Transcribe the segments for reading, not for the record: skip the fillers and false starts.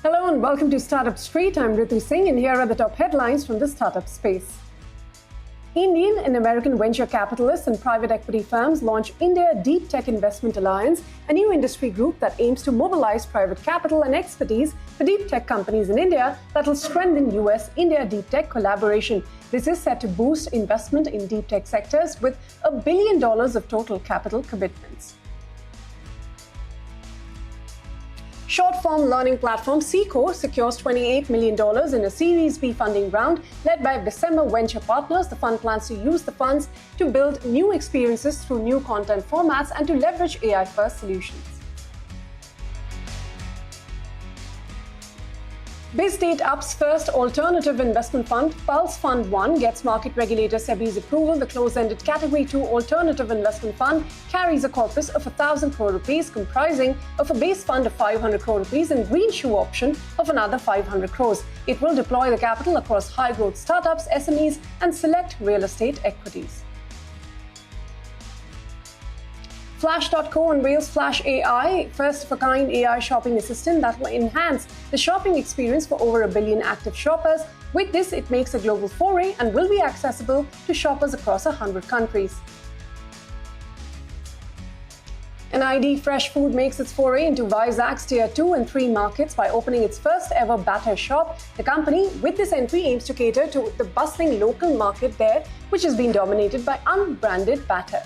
Hello and welcome to Startup Street. I'm Ritu Singh and here are the top headlines from the startup space. Indian and American venture capitalists and private equity firms launch India Deep Tech Investment Alliance, a new industry group that aims to mobilize private capital and expertise for deep tech companies in India that will strengthen US-India deep tech collaboration. This is set to boost investment in deep tech sectors with $1 billion of total capital commitments. Short-form learning platform Seekho secures $28 million in a Series B funding round led by Bessemer Venture Partners. The fund plans to use the funds to build new experiences through new content formats and to leverage AI-first solutions. BizDateUp's first alternative investment fund, Pulse Fund 1, gets market regulator SEBI's approval. The closed-ended Category 2 alternative investment fund carries a corpus of 1,000 crore rupees, comprising of a base fund of 500 crore rupees and green shoe option of another 500 crores. It will deploy the capital across high-growth startups, SMEs, and select real estate equities. Flash.co unveils Flash AI, first-of-a-kind AI shopping assistant that will enhance the shopping experience for over 1 billion active shoppers. With this, it makes a global foray and will be accessible to shoppers across 100 countries. NID Fresh Food makes its foray into Vizag's Tier 2 and 3 markets by opening its first-ever batter shop. The company, with this entry, aims to cater to the bustling local market there, which has been dominated by unbranded batters.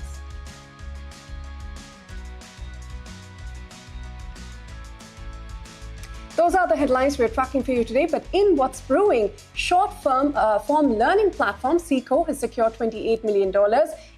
Those are the headlines we're tracking for you today. But in what's brewing, form learning platform Seekho has secured $28 million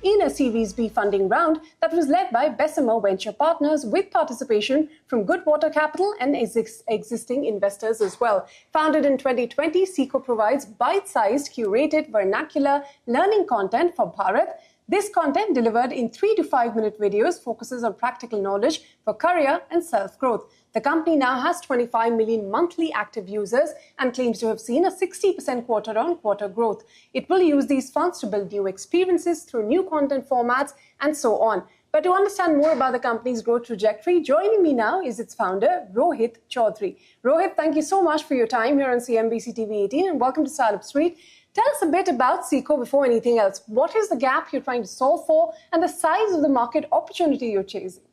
in a Series B funding round that was led by Bessemer Venture Partners with participation from Goodwater Capital and existing investors as well. Founded in 2020, Seekho provides bite-sized, curated, vernacular learning content for BIRAC. This content, delivered in 3 to 5 minute videos, focuses on practical knowledge for career and self-growth. The company now has 25 million monthly active users and claims to have seen a 60% quarter-on-quarter growth. It will use these funds to build new experiences through new content formats and so on. But to understand more about the company's growth trajectory, joining me now is its founder, Rohit Chaudhary. Rohit, thank you so much for your time here on CNBC-TV18 and welcome to Startup Street. Tell us a bit about Seekho before anything else. What is the gap you're trying to solve for and the size of the market opportunity you're chasing?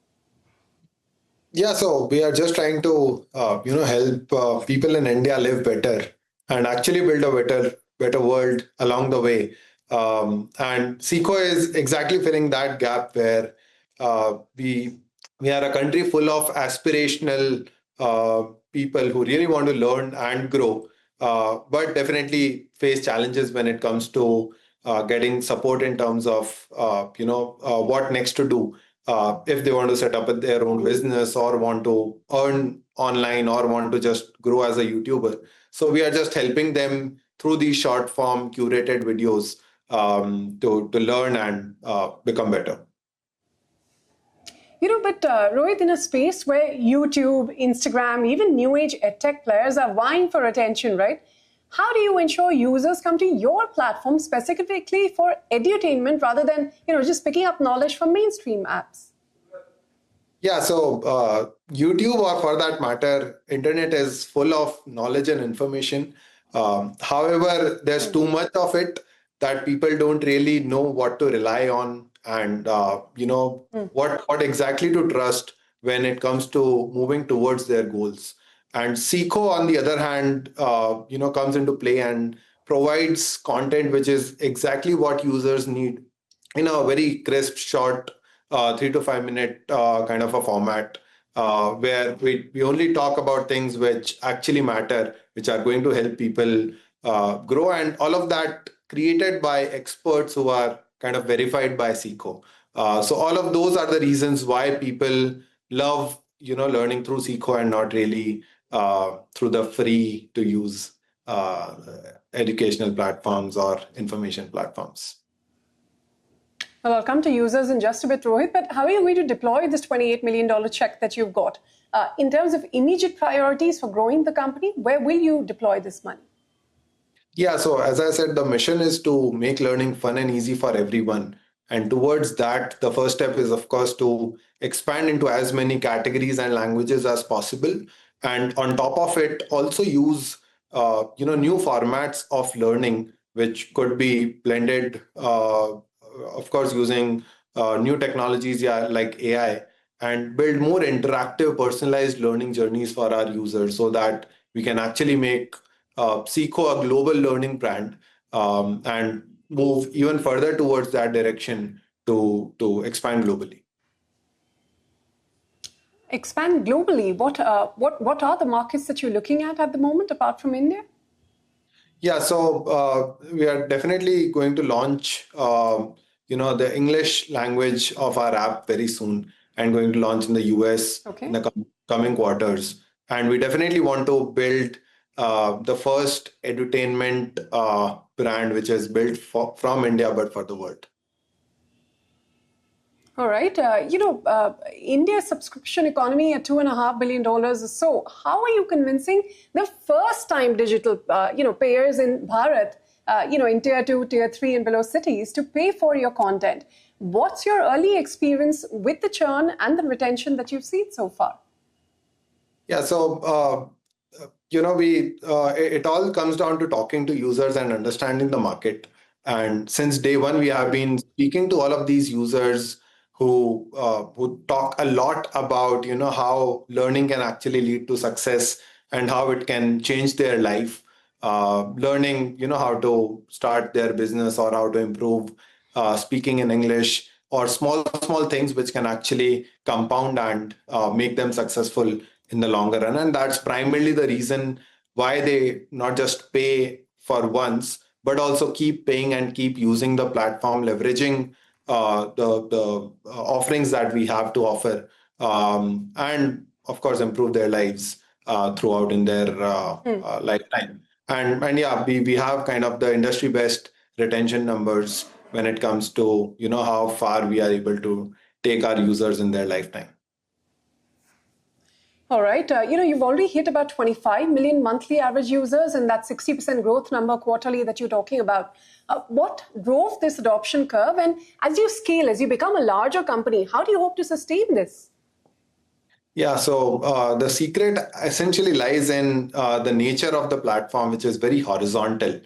Yeah, so we are just trying to, help people in India live better and actually build a better world along the way. And Seekho is exactly filling that gap where we are a country full of aspirational people who really want to learn and grow. But definitely face challenges when it comes to getting support in terms of, what next to do if they want to set up their own business or want to earn online or want to just grow as a YouTuber. So we are just helping them through these short form curated videos to learn and become better. But Rohit, in a space where YouTube, Instagram, even new age edtech players are vying for attention, right? How do you ensure users come to your platform specifically for edutainment rather than, just picking up knowledge from mainstream apps? Yeah, so YouTube, or for that matter, internet is full of knowledge and information. However, there's too much of it that people don't really know what to rely on and what exactly to trust when it comes to moving towards their goals. And Seekho, on the other hand, comes into play and provides content which is exactly what users need in a very crisp, short, 3 to 5 minute kind of a format, where we only talk about things which actually matter, which are going to help people grow, and all of that created by experts who are kind of verified by Seekho. So all of those are the reasons why people love, learning through Seekho and not really through the free to use educational platforms or information platforms. Well, I'll come to users in just a bit, Rohit, but how are you going to deploy this $28 million check that you've got? In terms of immediate priorities for growing the company, where will you deploy this money? Yeah, so as I said, the mission is to make learning fun and easy for everyone. And towards that, the first step is, of course, to expand into as many categories and languages as possible and on top of it, also use new formats of learning, which could be blended, of course, using new technologies, yeah, like AI, and build more interactive, personalized learning journeys for our users, so that we can actually make Seekho a global learning brand, and move even further towards that direction to expand globally. Expand globally. What are the markets that you're looking at the moment, apart from India? Yeah, so we are definitely going to launch, the English language of our app very soon, and going to launch in the US Okay. in the coming quarters. And we definitely want to build the first edutainment brand, which is built from India but for the world. All right. India's subscription economy at $2.5 billion or so. How are you convincing the first-time digital, payers in Bharat, in tier 2, tier 3 and below cities to pay for your content? What's your early experience with the churn and the retention that you've seen so far? Yeah, so it all comes down to talking to users and understanding the market. And since day one, we have been speaking to all of these users who talk a lot about how learning can actually lead to success and how it can change their life. Learning how to start their business, or how to improve speaking in English, or small things which can actually compound and make them successful in the longer run. And that's primarily the reason why they not just pay for once, but also keep paying and keep using the platform, leveraging the offerings that we have to offer, and of course improve their lives throughout in their lifetime. And yeah, we have kind of the industry best retention numbers when it comes to how far we are able to take our users in their lifetime. All right. You've already hit about 25 million monthly average users, and that 60% growth number quarterly that you're talking about. What drove this adoption curve? And as you scale, as you become a larger company, how do you hope to sustain this? Yeah, so the secret essentially lies in the nature of the platform, which is very horizontal.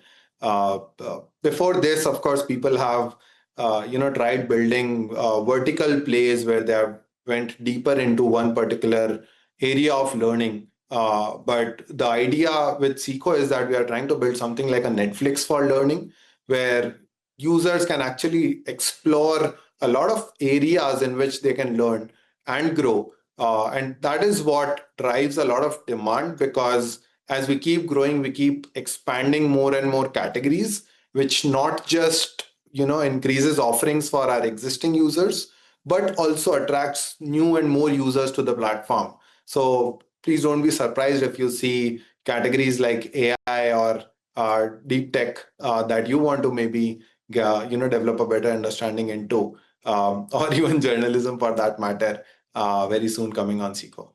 Before this, of course, people have tried building vertical plays where they have went deeper into one particular area of learning. But the idea with Seekho is that we are trying to build something like a Netflix for learning, where users can actually explore a lot of areas in which they can learn and grow. And that is what drives a lot of demand, because as we keep growing, we keep expanding more and more categories, which not just increases offerings for our existing users, but also attracts new and more users to the platform. So please don't be surprised if you see categories like AI or deep tech that you want to maybe develop a better understanding into, or even journalism for that matter, very soon coming on Seekho.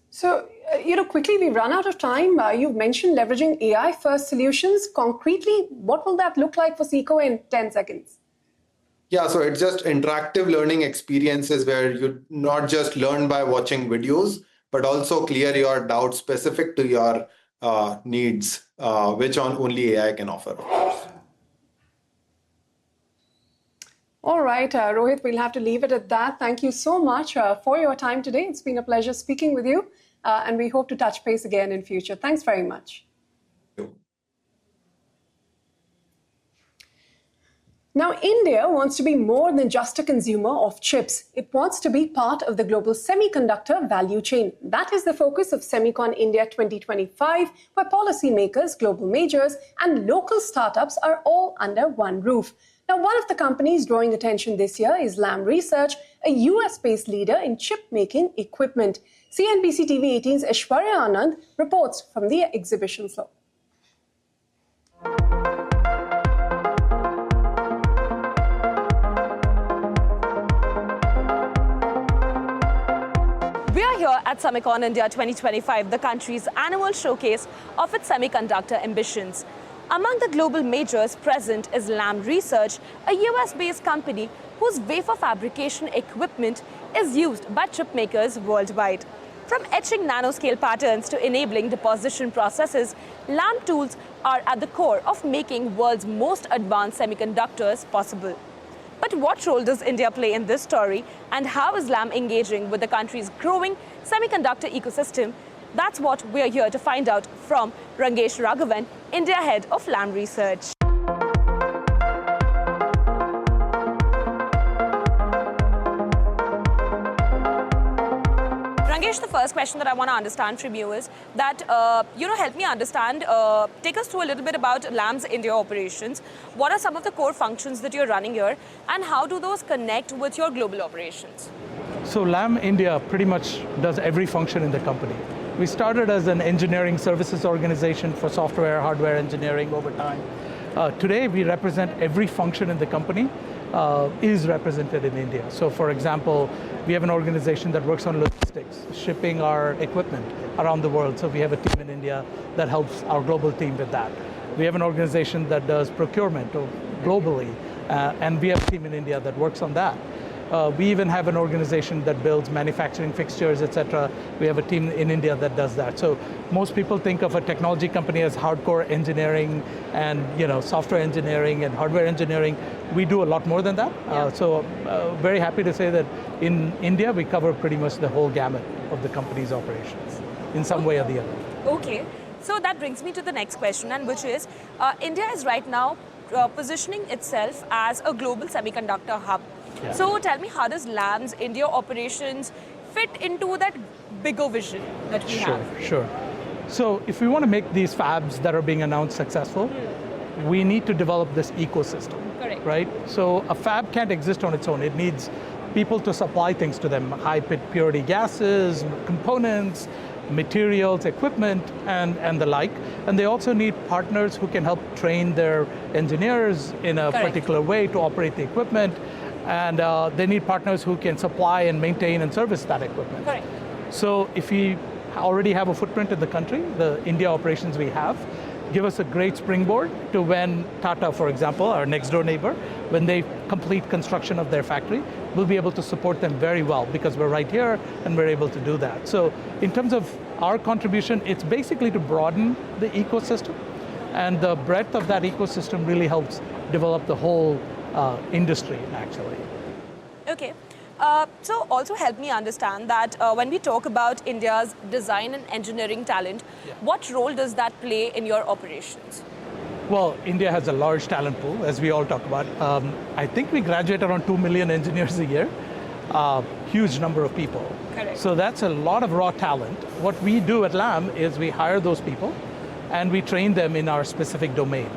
So, quickly we run out of time. You've mentioned leveraging AI-first solutions. Concretely, what will that look like for Seekho in 10 seconds? Yeah, so it's just interactive learning experiences where you not just learn by watching videos, but also clear your doubts specific to your needs, which only AI can offer, of course. All right, Rohit, we'll have to leave it at that. Thank you so much for your time today. It's been a pleasure speaking with you, and we hope to touch base again in future. Thanks very much. Now, India wants to be more than just a consumer of chips. It wants to be part of the global semiconductor value chain. That is the focus of Semicon India 2025, where policymakers, global majors, and local startups are all under one roof. Now, one of the companies drawing attention this year is Lam Research, a US-based leader in chip-making equipment. CNBC-TV18's Aishwarya Anand reports from the exhibition floor. We are here at Semicon India 2025, the country's annual showcase of its semiconductor ambitions. Among the global majors present is Lam Research, a US-based company whose wafer fabrication equipment is used by chip makers worldwide. From etching nanoscale patterns to enabling deposition processes, Lam tools are at the core of making world's most advanced semiconductors possible. But what role does India play in this story, and how is Lam engaging with the country's growing semiconductor ecosystem? That's what we're here to find out from Rangesh Raghavan, India head of Lam Research. Rangesh, the first question that I want to understand from you is that, help me understand, take us through a little bit about Lam's India operations. What are some of the core functions that you're running here, and how do those connect with your global operations? So Lam India pretty much does every function in the company. We started as an engineering services organization for software, hardware engineering over time. Today, we represent every function in the company is represented in India. So for example, we have an organization that works on logistics, shipping our equipment around the world. So we have a team in India that helps our global team with that. We have an organization that does procurement globally, and we have a team in India that works on that. We even have an organization that builds manufacturing fixtures, etc. We have a team in India that does that. So most people think of a technology company as hardcore engineering and software engineering and hardware engineering. We do a lot more than that. Very happy to say that in India we cover pretty much the whole gamut of the company's operations in some way or the other. Okay, so that brings me to the next question, and which is India is right now positioning itself as a global semiconductor hub. Yeah. So tell me, how does Lam's India operations fit into that bigger vision that we have? Sure. So if we want to make these fabs that are being announced successful, we need to develop this ecosystem. Correct. Right? So a fab can't exist on its own. It needs people to supply things to them, high purity gases, components, materials, equipment, and the like. And they also need partners who can help train their engineers in a particular way to operate the equipment. And they need partners who can supply and maintain and service that equipment. Correct. So if we already have a footprint in the country, the India operations we have give us a great springboard to when Tata, for example, our next door neighbor, when they complete construction of their factory, we'll be able to support them very well because we're right here and we're able to do that. So in terms of our contribution, it's basically to broaden the ecosystem, and the breadth of that ecosystem really helps develop the whole industry, actually. Okay. So also help me understand that when we talk about India's design and engineering talent, what role does that play in your operations? Well, India has a large talent pool, as we all talk about. I think we graduate around 2 million engineers a year, huge number of people. Correct. So that's a lot of raw talent. What we do at Lam is we hire those people and we train them in our specific domain.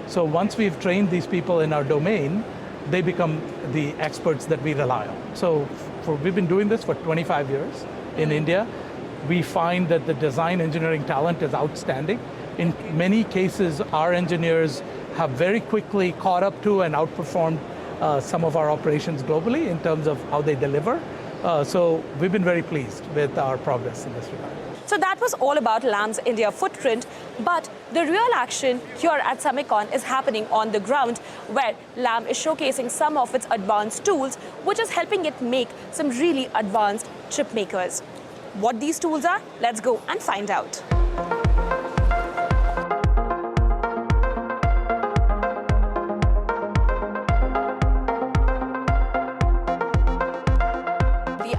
So once we've trained these people in our domain, they become the experts that we rely on. So we've been doing this for 25 years in India. We find that the design engineering talent is outstanding. In many cases, our engineers have very quickly caught up to and outperformed some of our operations globally in terms of how they deliver. So we've been very pleased with our progress in this regard. So that was all about Lam's India footprint, but the real action here at Semicon is happening on the ground, where Lam is showcasing some of its advanced tools, which is helping it make some really advanced chip makers. What these tools are, let's go and find out.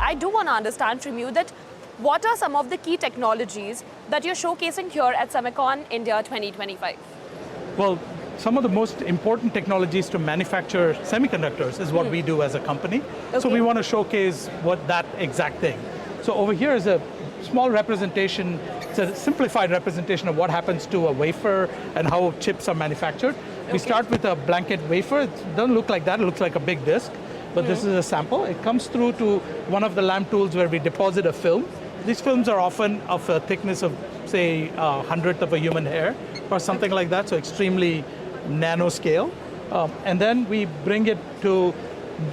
I do want to understand from you that what are some of the key technologies that you're showcasing here at Semicon India 2025? Well, some of the most important technologies to manufacture semiconductors is what we do as a company. Okay. So we want to showcase that exact thing. So over here is a small representation, it's a simplified representation of what happens to a wafer and how chips are manufactured. Okay. We start with a blanket wafer. It doesn't look like that, it looks like a big disk, but this is a sample. It comes through to one of the Lam tools where we deposit a film. These films are often of a thickness of, say, a hundredth of a human hair or something like that, so extremely nanoscale. And then we bring it to,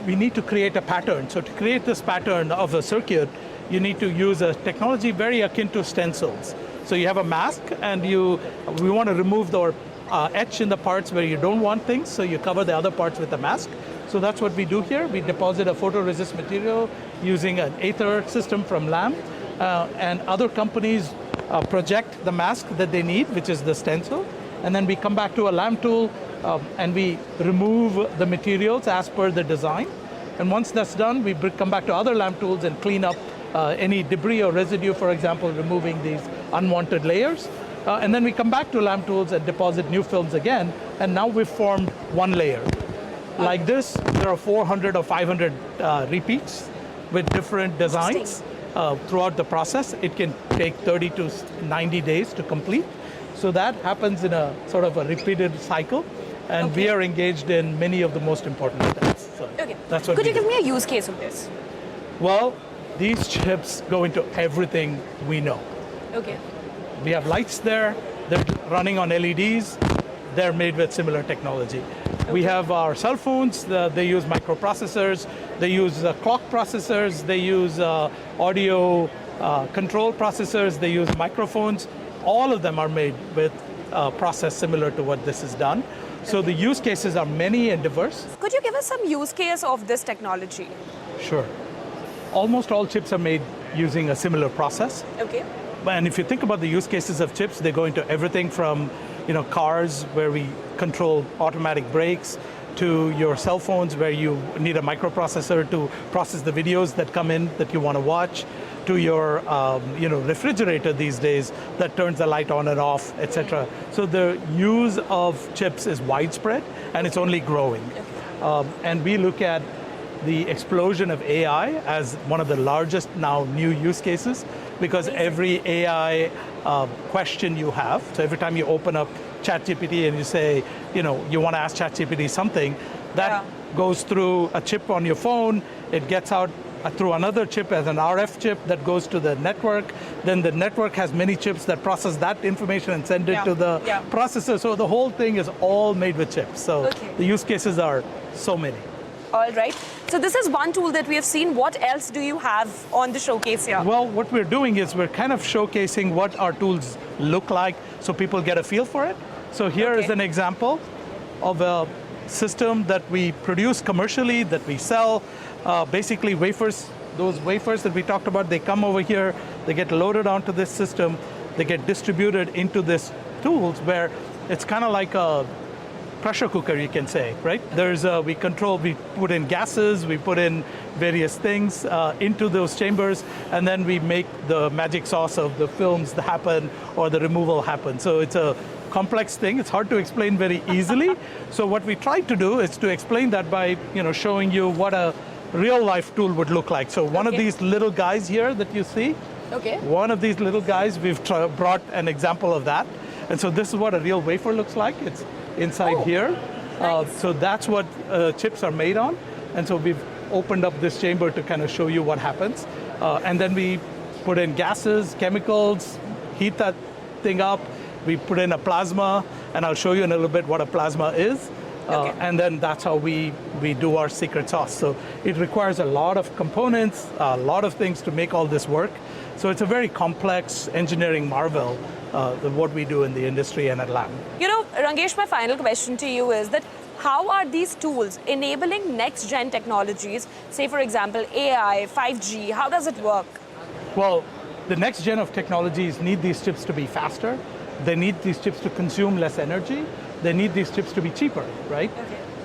we need to create a pattern. So to create this pattern of a circuit, you need to use a technology very akin to stencils. So you have a mask, and we want to remove the etch in the parts where you don't want things, so you cover the other parts with a mask. So that's what we do here. We deposit a photoresist material using an Aether system from Lam. and other companies project the mask that they need, which is the stencil, and then we come back to a lamp tool and we remove the materials as per the design. And once that's done, we come back to other lamp tools and clean up any debris or residue, for example, removing these unwanted layers. And then we come back to lamp tools and deposit new films again, and now we've formed one layer. Like this, there are 400 or 500 repeats with different designs throughout the process. It can take 30 to 90 days to complete. So that happens in a sort of a repeated cycle, and we are engaged in many of the most important steps. So that's what Could you give me a use case of this? Well, these chips go into everything we know. Okay. We have lights there, they're running on LEDs, they're made with similar technology. We have our cell phones, they use microprocessors, they use clock processors, they use audio control processors, they use microphones. All of them are made with a process similar to what this is done. So the use cases are many and diverse. Could you give us some use case of this technology? Sure. Almost all chips are made using a similar process. Okay. And if you think about the use cases of chips, they go into everything from cars where we control automatic brakes, to your cell phones where you need a microprocessor to process the videos that come in that you want to watch, to your refrigerator these days that turns the light on and off, etc. So the use of chips is widespread and it's only growing. And we look at the explosion of AI as one of the largest now new use cases, because every AI question you have, so every time you open up ChatGPT and you say, you want to ask ChatGPT something, that goes through a chip on your phone, it gets out through another chip as an RF chip that goes to the network, then the network has many chips that process that information and send it to the processor. So the whole thing is all made with chips. So the use cases are so many. All right. So this is one tool that we have seen. What else do you have on the showcase here? Well, what we're doing is we're kind of showcasing what our tools look like so people get a feel for it. So here is an example of a system that we produce commercially, that we sell. Basically wafers, those wafers that we talked about, they come over here, they get loaded onto this system, they get distributed into this tools where it's kind of like a pressure cooker, you can say, right? There's we put in gases, we put in various things into those chambers, and then we make the magic sauce of the films happen or the removal happen. So it's a complex thing. It's hard to explain very easily. So what we tried to do is to explain that by showing you what a real life tool would look like. So one of these little guys here that you see, one of these little guys, we've brought an example of that. And so this is what a real wafer looks like. It's inside here. Nice. So that's what chips are made on. And so we've opened up this chamber to kind of show you what happens. And then we put in gases, chemicals, heat that thing up. We put in a plasma, and I'll show you in a little bit what a plasma is. And then that's how we do our secret sauce. So it requires a lot of components, a lot of things to make all this work. So it's a very complex engineering marvel, what we do in the industry and at Lam. Rangesh, my final question to you is that how are these tools enabling next-gen technologies, say, for example, AI, 5G, how does it work? Well, the next gen of technologies need these chips to be faster. They need these chips to consume less energy. They need these chips to be cheaper, right?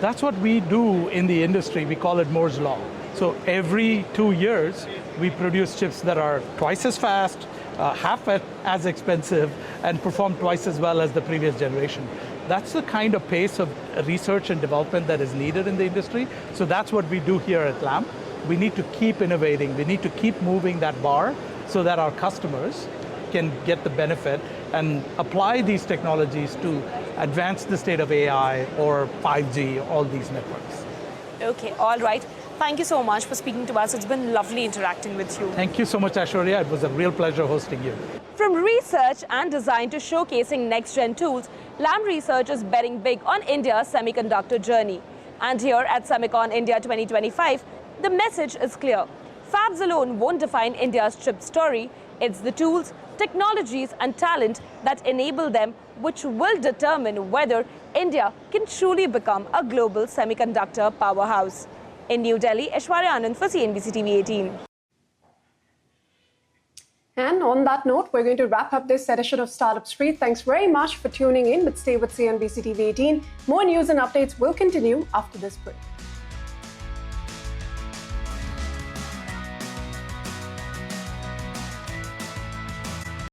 That's what we do in the industry. We call it Moore's Law. So every 2 years, we produce chips that are twice as fast, half as expensive, and perform twice as well as the previous generation. That's the kind of pace of research and development that is needed in the industry. So that's what we do here at Lam. We need to keep innovating. We need to keep moving that bar so that our customers can get the benefit and apply these technologies to advance the state of AI or 5G, all these networks. Okay, all right. Thank you so much for speaking to us. It's been lovely interacting with you. Thank you so much, Aishwarya. It was a real pleasure hosting you. From research and design to showcasing next-gen tools, Lam Research is betting big on India's semiconductor journey. And here at Semicon India 2025, the message is clear. Fabs alone won't define India's chip story. It's the tools, technologies and talent that enable them which will determine whether India can truly become a global semiconductor powerhouse. In New Delhi, Aishwarya Anand for CNBC-TV18. And on that note, we're going to wrap up this edition of Startup Street. Thanks very much for tuning in, but stay with CNBC TV 18. More news and updates will continue after this break.